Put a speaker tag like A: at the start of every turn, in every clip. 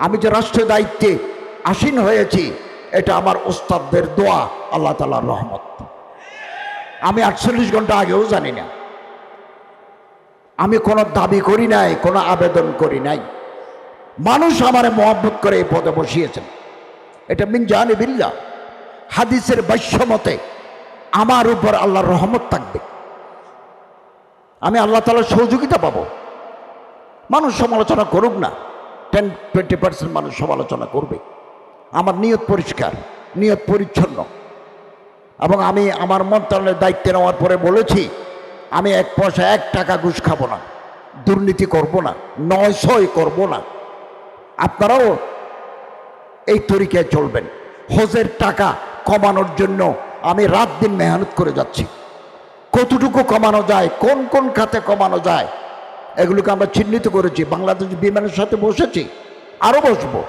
A: আমি যে রাষ্ট্রীয় দায়িত্বে আসীন হয়েছি, এটা আমার ওস্তাদদের দোয়া, আল্লাহ তাআলার রহমত। আমি 48 ঘন্টা আগেও জানি না, আমি কোনো দাবি করি নাই, কোনো আবেদন করি নাই। মানুষ আমারে মহব্বত করে এই পদে বসিয়েছেন, এটা মিন জানিবিল্লাহ। হাদিসের ভাষ্যমতে আমার উপর আল্লাহর রহমত থাকবে, আমি আল্লাহ তাআলার সহযোগিতা পাবো। মানুষ সমালোচনা করুক না, 10-20% মানুষ সমালোচনা করবে। আমার নিয়ত পরিষ্কার, নিয়ত পরিচ্ছন্ন। এবং আমি আমার মন্ত্রণালয়ের দায়িত্ব নেওয়ার পরে বলেছি, আমি 1 পয়সা 1 টাকা ঘুষ খাবো না, দুর্নীতি করব না, নয়সই করব না। আপনারাও এই তরিকায় চলবেন। হজের টাকা কমানোর জন্য আমি রাত দিন মেহনত করে যাচ্ছি। কতটুকু কমানো যায়, কোন কোন খাতে কমানো যায়, এগুলোকে আমরা চিহ্নিত করেছি। বাংলাদেশ বিমানের সাথে বসেছি, আরও বসবো।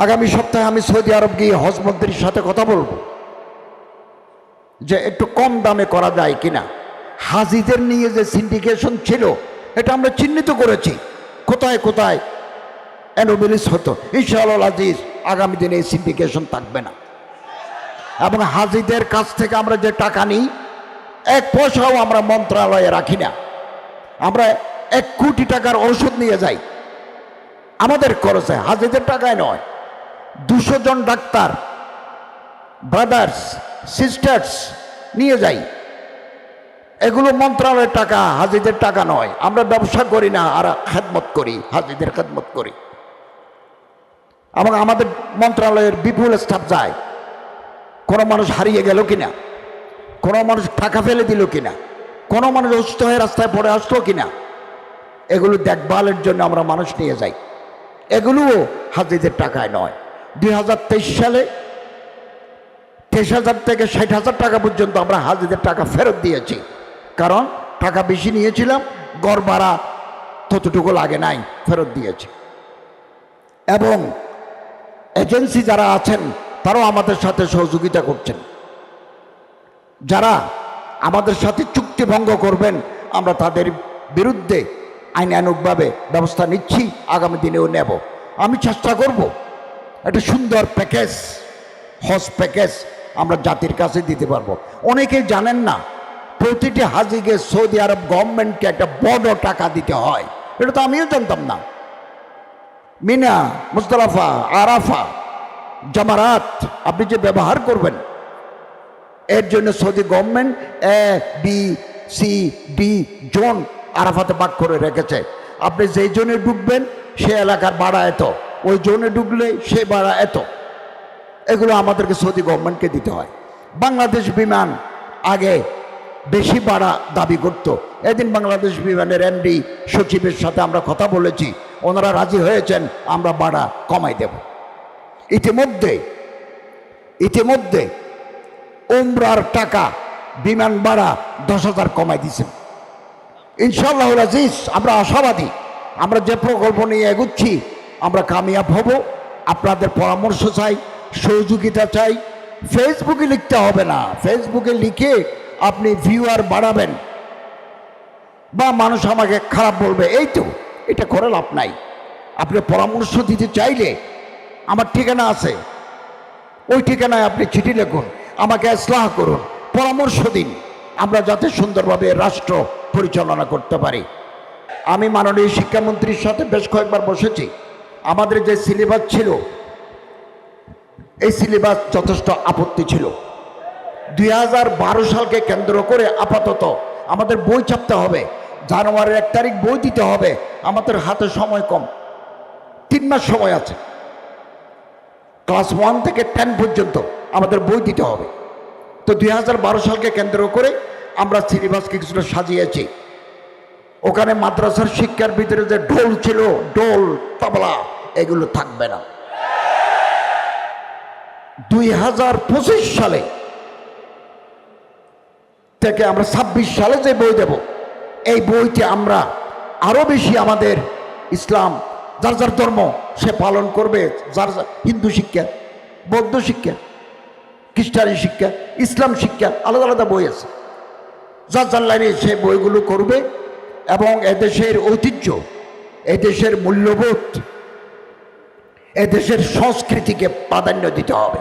A: আগামী সপ্তাহে আমি সৌদি আরব গিয়ে হজ মন্ত্রীর সাথে কথা বলবো যে একটু কম দামে করা যায় কিনা। হাজিদের নিয়ে যে সিন্ডিকেশন ছিল, এটা আমরা চিহ্নিত করেছি, কোথায় কোথায় অ্যানোমেলিস হতো। ইনশাআল্লাহ আজিজ আগামী দিনে এই সিন্ডিকেশন থাকবে না। এবং হাজিদের কাছ থেকে আমরা যে টাকা নিই, 1 পয়সাও আমরা মন্ত্রণালয়ে রাখি না। আমরা 1 কোটি টাকার ঔষধ নিয়ে যাই আমাদের খরচে, হাজিদের টাকায় নয়। 200 জন ডাক্তার, ব্রাদার্স সিস্টার্স নিয়ে যাই, এগুলো মন্ত্রণালয়ের টাকা, হাজিদের টাকা নয়। আমরা ব্যবসা করি না, আর খেদমত করি, হাজিদের খেদমত করি। এবং আমাদের মন্ত্রণালয়ের বিপুল স্টাফ যায়। কোনো মানুষ হারিয়ে গেল কিনা, কোনো মানুষ টাকা ফেলে দিল কিনা, কোনো মানুষ অসুস্থ হয়ে রাস্তায় পড়ে আসলো কিনা, এগুলো দেখভালের জন্য আমরা মানুষ নিয়ে যাই। এগুলোও হাজিদের টাকায় নয়। 2023 সালে 23,000 থেকে 60,000 টাকা পর্যন্ত আমরা হাজিদের টাকা ফেরত দিয়েছি, কারণ টাকা বেশি নিয়েছিলাম, গড় ভাড়া ততটুকু লাগে নাই, ফেরত দিয়েছি। এবং এজেন্সি যারা আছেন তারাও আমাদের সাথে সহযোগিতা করছেন। যারা আমাদের সাথে চুক্তি ভঙ্গ করবেন, আমরা তাদের বিরুদ্ধে আইনানুগভাবে ব্যবস্থা নিচ্ছি, আগামী দিনেও নেব। আমি চেষ্টা করব একটা সুন্দর প্যাকেজ, হজ প্যাকেজ আমরা জাতির কাছে দিতে পারবো। অনেকেই জানেন না, প্রতিটি হাজিকে সৌদি আরব গভর্নমেন্টকে একটা বড় টাকা দিতে হয়। এটা তো আমিও জানতাম না। মিনা, মুজদালিফা, আরাফা, জামারাত আপনি যে ব্যবহার করবেন, এর জন্য সৌদি গভর্নমেন্ট ABCD জোন আরাফাতে ভাগ করে রেখেছে। আপনি যেই জোনে ঢুকবেন সে এলাকার ভাড়া এত, ওই জোনে ঢুকলে সে ভাড়া এত। এগুলো আমাদেরকে সৌদি গভর্নমেন্টকে দিতে হয়। বাংলাদেশ বিমান আগে বেশি ভাড়া দাবি করত। এদিন বাংলাদেশ বিমানের MD সচিবের সাথে আমরা কথা বলেছি, ওনারা রাজি হয়েছেন, আমরা ভাড়া কমাই দেব। ইতিমধ্যে উমরার টাকা বিমান ভাড়া 10,000 কমাই দিয়েছেন। ইনশাআল্লাহ আজিজ আমরা আশাবাদী, আমরা যে প্রকল্প নিয়ে এগুচ্ছি আমরা কামিয়াব হব। আপনাদের পরামর্শ চাই, সহযোগিতা চাই। ফেসবুকে লিখতে হবে না, ফেসবুকে লিখে আপনি ভিউয়ার বাড়াবেন বা মানুষ আমাকে খারাপ বলবে, এই তো, এটা করে লাভ নাই। আপনি পরামর্শ দিতে চাইলে আমার ঠিকানা আছে, ওই ঠিকানায় আপনি চিঠি লিখুন, আমাকে ইসলাহ করুন, পরামর্শ দিন, আমরা যাতে সুন্দরভাবে রাষ্ট্র পরিচালনা করতে পারি। আমি মাননীয় শিক্ষামন্ত্রীর সাথে বেশ কয়েকবার বসেছি। আমাদের যে সিলেবাস ছিল, এই সিলেবাস যথেষ্ট আপত্তি ছিল। 2012 সালকে কেন্দ্র করে আপাতত আমাদের বই ছাপতে হবে, জানুয়ারির 1 তারিখ বই দিতে হবে। আমাদের হাতে সময় কম, 3 মাস সময় আছে। ক্লাস 1 থেকে 10 পর্যন্ত আমাদের বই দিতে হবে। তো 2012 সালকে কেন্দ্র করে আমরা সিলেবাসকে কিছুটা সাজিয়েছি। ওখানে মাদ্রাসার শিক্ষার ভিতরে যে ঢোল ছিল, ঢোল, তবলা, এগুলো থাকবে না। 2025 সালে থেকে আমরা 26 সালে যে বই দেব, এই বইতে আমরা আরো বেশি আমাদের ইসলাম, যার যার ধর্ম সে পালন করবে, যার হিন্দু শিক্ষা, বৌদ্ধ শিক্ষা, খ্রিস্টানি শিক্ষা, ইসলাম শিক্ষা, আলাদা আলাদা বই আছে, যার যার লাইনে সে বইগুলো করবে। এবং এদেশের ঐতিহ্য, এদেশের মূল্যবোধ, এদেশের সংস্কৃতিকে প্রাধান্য দিতে হবে।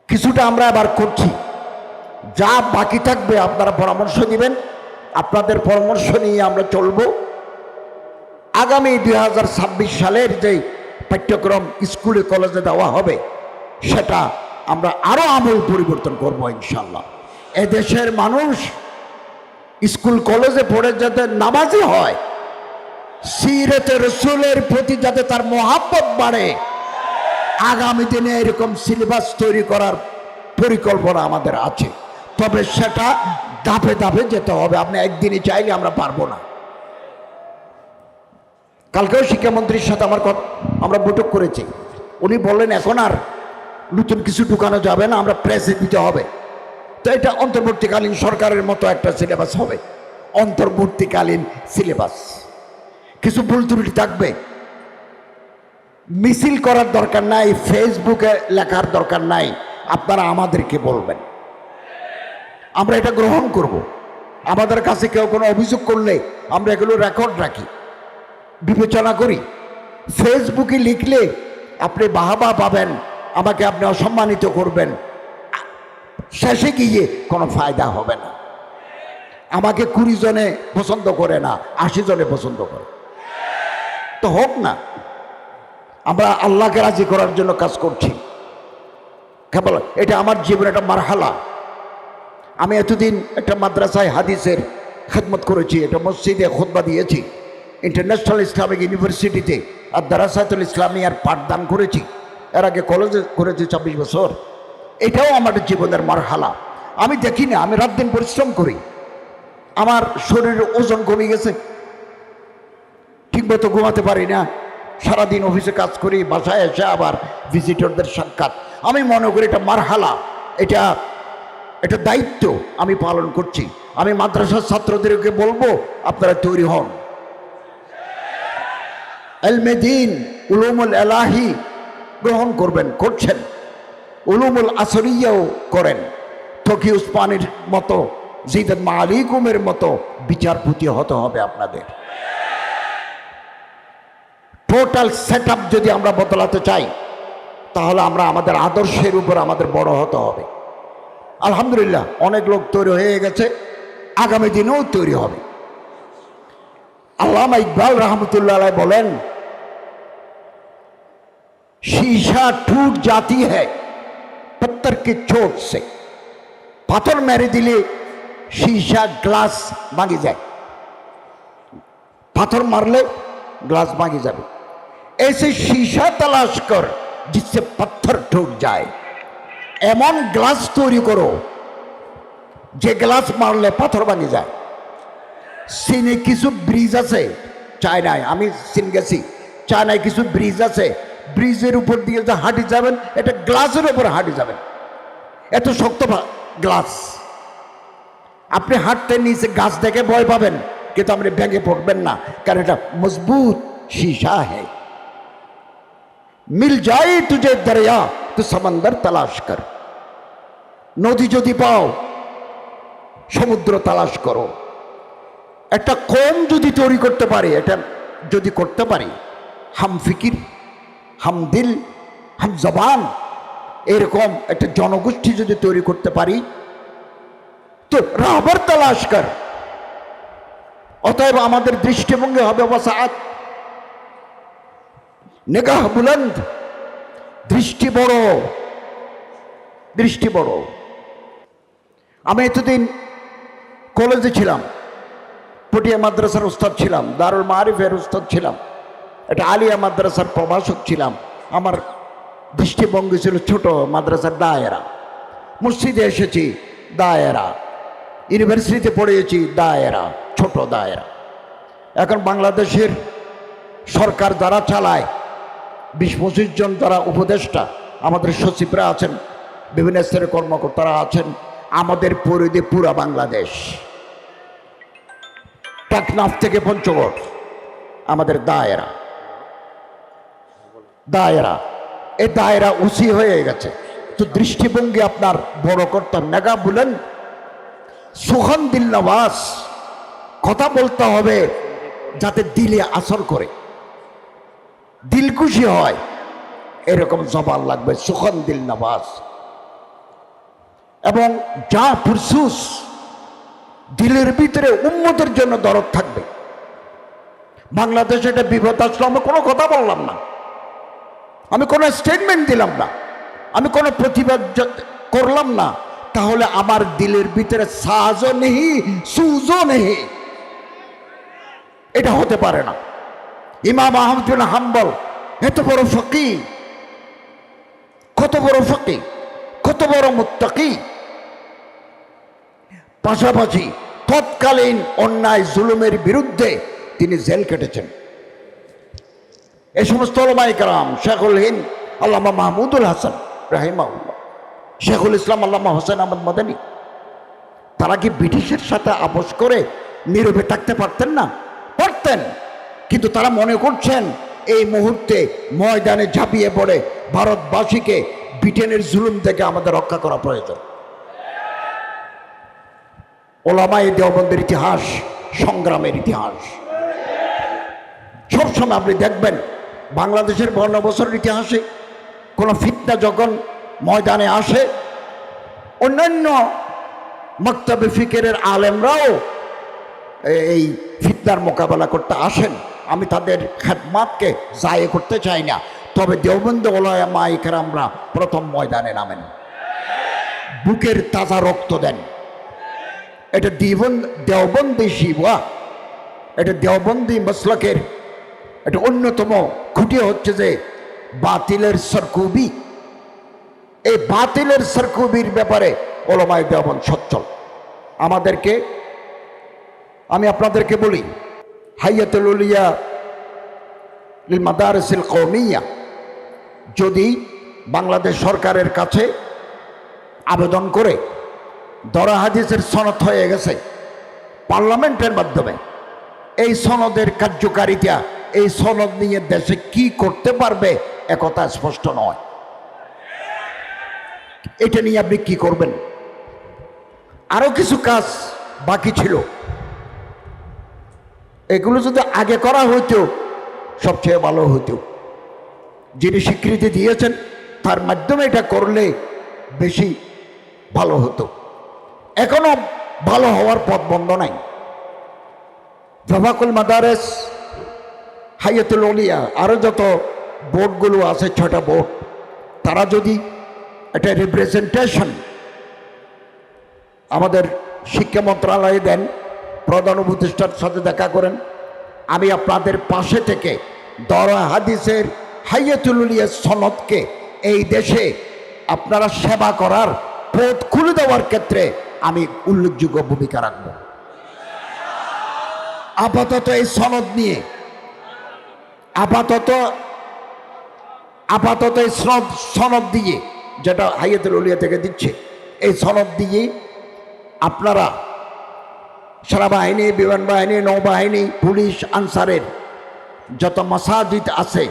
A: কিছুটা আমরা আবার করছি, যা বাকি থাকবে আপনারা পরামর্শ দিবেন, আপনাদের পরামর্শ নিয়ে আমরা চলব। আগামী 2026 সালের যে পাঠ্যক্রম স্কুলে কলেজে দেওয়া হবে সেটা আমরা আরো আমূল পরিবর্তন করব ইনশাল্লাহ। এদেশের মানুষ স্কুল কলেজে পড়ে যাতে নামাজি হয়, সিরাতে রাসূলের প্রতি যাতে তার মহাব্বত বাড়ে, আগামী দিনে এরকম সিলেবাস তৈরি করার পরিকল্পনা আমাদের আছে। তবে সেটা ধাপে ধাপে যেতে হবে, আপনি একদিনই চাইলে আমরা পারবো না। কালকেও শিক্ষামন্ত্রীর সাথে আমরা বৈঠক করেছি, উনি বললেন এখন আর নতুন কিছু ঢুকানো যাবে না, আমরা প্রেসে দিতে হবে। তো এটা অন্তর্বর্তীকালীন সরকারের মতো একটা সিলেবাস হবে, অন্তর্বর্তীকালীন সিলেবাস। কিছু ভুল ত্রুটি থাকবে, মিছিল করার দরকার নাই, ফেসবুকে লেখার দরকার নাই, আপনারা আমাদেরকে বলবেন, আমরা এটা গ্রহণ করব। আমাদের কাছে কেউ কোনো অভিযোগ করলে আমরা এগুলো রেকর্ড রাখি, বিবেচনা করি। ফেসবুকে লিখলে আপনি বাহবা পাবেন, আমাকে আপনি অসম্মানিত করবেন, শেষে গিয়ে কোনো ফায়দা হবে না। আমাকে 20 জনে পছন্দ করে না, 80 জনে পছন্দ করে, তো হোক না। আমরা আল্লাহকে রাজি করার জন্য কাজ করছি। কেবল এটা আমার জীবনে একটা মারহালা। আমি এতদিন একটা মাদ্রাসায় হাদিসের খেদমত করেছি, একটা মসজিদে খুতবা দিয়েছি, ইন্টারন্যাশনাল ইসলামিক ইউনিভার্সিটিতে আর দারাসাতুল ইসলামিয়ার পাঠদান করেছি, এর আগে কলেজে করেছি 24 বছর। এটাও আমার জীবনের মারহালা। আমি দেখি না, আমি রাত দিন পরিশ্রম করি, আমার শরীরের ওজন কমে গেছে, ঠিকমতো ঘুমাতে পারি না, সারাদিন অফিসে কাজ করি, বাসায় এসে আবার ভিজিটরদের সাক্ষাৎ। আমি মনে করি এটা মারহালা, এটা দায়িত্ব আমি পালন করছি। আমি মাদ্রাসার ছাত্রদেরকে বলবো আপনারা তৈরি হন, ইলমে দ্বীন উলুমুল ইলাহি গ্রহণ করবেন, করছেন, উলুমুল আসরিয়াও করেন। তকি উসমানীর মতো, জিদাত মালিকুমের মতো বিচারপতি হতে হবে আপনাদের। টোটাল সেট আপ যদি আমরা বদলাতে চাই তাহলে আমরা আমাদের আদর্শের উপর আমাদের বড় হতে হবে। আলহামদুলিল্লাহ অনেক লোক তৈরি হয়ে গেছে, আগামী দিনেও তৈরি হবে। আল্লামা ইকবাল রহমতুল্লাহ আলাইহি বলেন, शीशा टूट जाती है पत्थर के चोट से। पाथर मेरे दिले शीशा ग्लास भांगी जाए, पाथर मारले ग्लास भांगी जाए। ऐसे शीशा तलाश कर जिससे पत्थर टूट जाए। एमन ग्लास तैरी करो जे ग्लास मारले पाथर भांगी जाए। चीने किछु ब्रिज आछे, चायनाय आमी चीन गेছি, चायनाय किछु ब्रिज आछे, ব্রিজের উপর দিয়ে যে হাঁটি যাবেন, এটা গ্লাসের উপর হাঁটি যাবেন, এত শক্ত গ্লাস। আপনি হাঁটতে নিচে গাছ দেখে ভয় পাবেন, কিন্তু আপনি ভেঙে পড়বেন না, কারণ এটা মজবুত शीशा है। मिल जाए तुझे दरिया तो समंदर तलाश कर। নদী যদি পাও সমুদ্র তালাশ করো। একটা কম যদি তৈরি করতে পারি, এটা যদি করতে পারি, হাম ফিকির, হাম দিল, হাম জবান, এরকম একটা জনগোষ্ঠী যদি তৈরি করতে পারি তো রাহবার তালাশ কর। অতএব আমাদের দৃষ্টিভঙ্গি হবে ওয়াসাআত, নিগাহ বুলন্দ, দৃষ্টি বড়, দৃষ্টি বড়। আমি এতদিন কলেজে ছিলাম, পটিয়া মাদ্রাসার উস্তাদ ছিলাম, দারুল মারিফের উস্তাদ ছিলাম, একটা আলিয়া মাদ্রাসার প্রভাষক ছিলাম। আমার দৃষ্টিভঙ্গি ছিল ছোট, মাদ্রাসার দায়েরা। মসজিদে এসেছি, দায়েরা। ইউনিভার্সিটিতে পড়িয়েছি, দায়েরা, ছোট দায়েরা। এখন বাংলাদেশের সরকার যারা চালায়, 20-25 জন যারা উপদেষ্টা, আমাদের সচিবরা আছেন, বিভিন্ন স্তরের কর্মকর্তারা আছেন, আমাদের পরিধি পুরা বাংলাদেশ, টেকনাফ থেকে পঞ্চগড় আমাদের দায়েরা। দায়েরা, এই দায়েরা উঁচি হয়ে গেছে, তো দৃষ্টিভঙ্গি আপনার বড় করতে হবে। নেগা বলেন সুখান দিল নওয়াজ, কথা বলতে হবে যাতে দিলে আসর করে। দিল খুশি হয়, এরকম জবান লাগবে, সুখন দিল নওয়াজ। এবং যা ফুরসুস দিলের ভিতরে উম্মতের জন্য দরদ থাকবে। বাংলাদেশে এটা বিপদ আসলো, আমি কোনো কথা বললাম না, আমি কোনো স্টেটমেন্ট দিলাম না, আমি কোনো প্রতিবাদ করলাম না, তাহলে আমার দিলের ভিতরে সাজও নেই, সুজও নেই, এটা হতে পারে না। ইমাম আহমদ বিন হাম্বল এত বড় ফকিহ, কত বড় ফকিহ, কত বড় মুত্তাকি, পাশাপাশি তৎকালীন অন্যায় জুলুমের বিরুদ্ধে তিনি জেল কেটেছেন। এই সমস্ত উলামায়ে কেরাম, শেখুল হিন্দ আল্লামা মাহমুদুল হাসান রাহিমাহুল্লাহ, শেখুল ইসলাম আল্লামা হোসেন আহমদ মাদানী, তারা কি ব্রিটিশের সাথে আপোষ করে নীরবে থাকতে পারতেন না? পারতেন, কিন্তু তারা মনে করছেন এই মুহূর্তে ময়দানে ঝাঁপিয়ে পড়ে ভারতবাসীকে ব্রিটেনের জুলুম থেকে আমাদের রক্ষা করা প্রয়োজন। ওলামায়ে দেওবন্দের ইতিহাস সংগ্রামের ইতিহাস। সবসময় আপনি দেখবেন বাংলাদেশের 52 বছরের ইতিহাসে কোনো ফিতনা যখন ময়দানে আসে, অন্যান্য মক্তবে ফিকিরের আলেমরাও এই ফিতনার মোকাবেলা করতে আসেন। আমি তাদের খেদমাতকে জায়ে করতে চাই না, তবে দেওবন্দ ওলামায়ে কেরামরা প্রথম ময়দানে নামেন, বুকের তাজা রক্ত দেন। এটা দেওবন্দি শিবা, এটা দেওবন্দি মাসলাকের এটা অন্যতম খুঁটি হচ্ছে যে বাতিলের সরকুবি। এই বাতিলের সরকুবির ব্যাপারে ওলামায়ে দেওবন্দ সচ্ছল। আমাদেরকে, আমি আপনাদেরকে বলি, হাইয়াতুল উলিয়া লিল মাদারিসিল কওমিয়া যদি বাংলাদেশ সরকারের কাছে আবেদন করে, দরা হাদিসের সনদ হয়ে গেছে পার্লামেন্টের মাধ্যমে, এই সনদের কার্যকারিতা, এই সনদ নিয়ে দেশে কি করতে পারবে একথা স্পষ্ট নয়। এটা নিয়ে আপনি কি করবেন? আরো কিছু কাজ বাকি ছিল, এগুলো যদি আগে করা হইতো সবচেয়ে ভালো হতো। যিনি স্বীকৃতি দিয়েছেন তার মাধ্যমে এটা করলে বেশি ভালো হতো। এখনো ভালো হওয়ার পথ বন্ধ নাই। জাফাকুল মাদারেস, হাইয়াতুল উলিয়া, আরও যত বোর্ডগুলো আছে, 6টা বোর্ড, তারা যদি একটা রিপ্রেজেন্টেশন আমাদের শিক্ষা মন্ত্রণালয়ে দেন, প্রধান উপদেষ্টার সাথে দেখা করেন, আমি আপনাদের পাশে থেকে দরা হাদিসের হাইয়াতুল উলিয়া সনদকে এই দেশে আপনারা সেবা করার পথ খুলে দেওয়ার ক্ষেত্রে আমি উল্লেখযোগ্য ভূমিকা রাখব। আপাতত এই সনদ নিয়ে, আপাতত এই সনদ দিয়ে, যেটা হাইয়াতুল উলিয়া থেকে দিচ্ছে, এই সনদ দিয়ে আপনারা সেনাবাহিনী, বিমান বাহিনী, নৌবাহিনী, পুলিশ, আনসারের যত মাসাজিদ আছে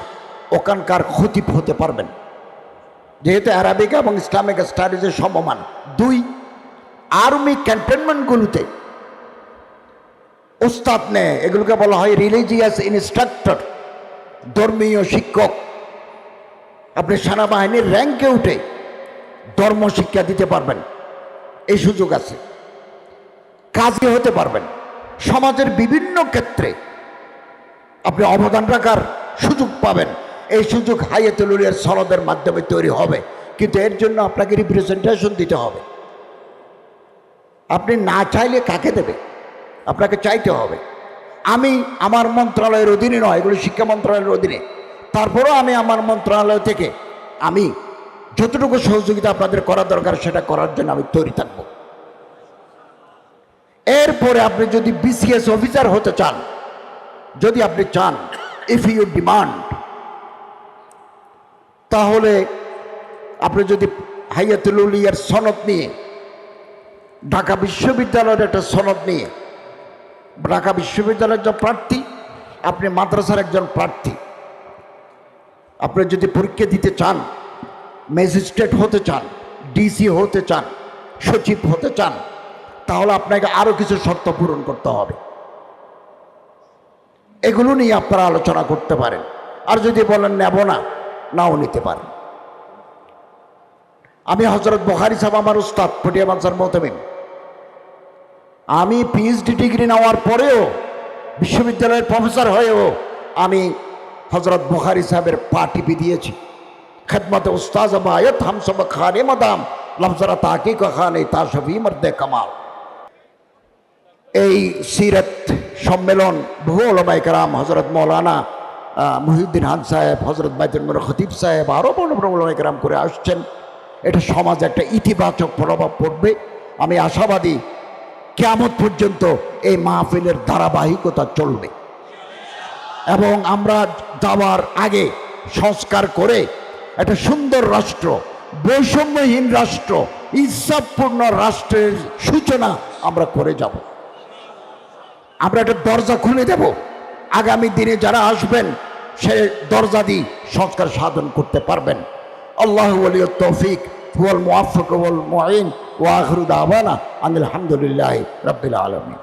A: ওখানকার খতিব হতে পারবেন, যেহেতু আরবিক এবং ইসলামিক স্টাডিজের সমমান। 2, আর্মি ক্যান্টনমেন্টগুলোতে উস্তাদ নেয়, এগুলোকে বলা হয় রিলিজিয়াস ইনস্ট্রাক্টর, ধর্মীয় শিক্ষক। আপনি সেনাবাহিনীর র্যাঙ্কে উঠে ধর্ম শিক্ষা দিতে পারবেন, এই সুযোগ আছে। কাজী হতে পারবেন, সমাজের বিভিন্ন ক্ষেত্রে আপনি অবদান রাখার সুযোগ পাবেন। এই সুযোগ হাইয়াতুল উলিয়ার সনদের মাধ্যমে তৈরি হবে, কিন্তু এর জন্য আপনাকে রিপ্রেজেন্টেশন দিতে হবে। আপনি না চাইলে কাকে দেবে? আপনাকে চাইতে হবে। আমি আমার মন্ত্রণালয়ের অধীনে নয়, এগুলো শিক্ষা মন্ত্রণালয়ের অধীনে, তারপরেও আমি আমার মন্ত্রণালয় থেকে আমি যতটুকু সহযোগিতা আপনাদের করা দরকার সেটা করার জন্য আমি তৈরি থাকব। এরপরে আপনি যদি বিসিএস অফিসার হতে চান, যদি আপনি চান, ইফ ইউ ডিমান্ড, তাহলে আপনি যদি হাইয়াতুল উলিয়ার সনদ নিয়ে, ঢাকা বিশ্ববিদ্যালয়ের একটা সনদ নিয়ে, ঢাকা বিশ্ববিদ্যালয়ের একজন প্রার্থী, আপনি মাদ্রাসার একজন প্রার্থী, আপনি যদি পরীক্ষা দিতে চান, ম্যাজিস্ট্রেট হতে চান, ডিসি হতে চান, সচিব হতে চান, তাহলে আপনাকে আরো কিছু শর্ত পূরণ করতে হবে। এগুলো নিয়ে আপনারা আলোচনা করতে পারেন। আর যদি বলেন নেব না, নাও নিতে পারেন। আমি হযরত বুখারী সাহেব আমার উস্তাদ, পটিয়া মানসার মোহতামিম। আমি পিএইচডি ডিগ্রি নেওয়ার পরেও, বিশ্ববিদ্যালয়ের প্রফেসর হয়েও আমি হযরত বুখারী সাহেবের পা টিপে দিয়েছি। খেদমতে উস্তাজ বায়ত হাম সব খানে মাদাম লফজরা তাকি খানে তাশফি মর্দে কামাল। এই সিরত সম্মেলন বহু ওলামায়ে কেরাম, হযরত মৌলানা মুহিউদ্দিন খান সাহেব, হযরত বাইতুল মুর খতিব সাহেব, আরও বড় বড় ওলামায়ে কেরাম করে আসছেন। এটা সমাজে একটা ইতিবাচক প্রভাব পড়বে। আমি আশাবাদী কিয়ামত পর্যন্ত এই মাহফিলের ধারাবাহিকতা চলবে এবং আমরা যাওয়ার আগে সংস্কার করে একটা সুন্দর রাষ্ট্র, বৈষম্যহীন রাষ্ট্র, ইনসাফপূর্ণ রাষ্ট্রের সূচনা আমরা করে যাব। আমরা একটা দরজা খুলে দেব, আগামী দিনে যারা আসবেন সে দরজা দিয়ে সংস্কার সাধন করতে পারবেন। আল্লাহু ওয়ালিয়ুত তৌফিক হুয়াল মুওয়াফফিক ওয়াল মুঈন ওয়া আখিরু দাওয়ানা আনিল হামদুলিল্লাহি রাব্বিল আলামিন।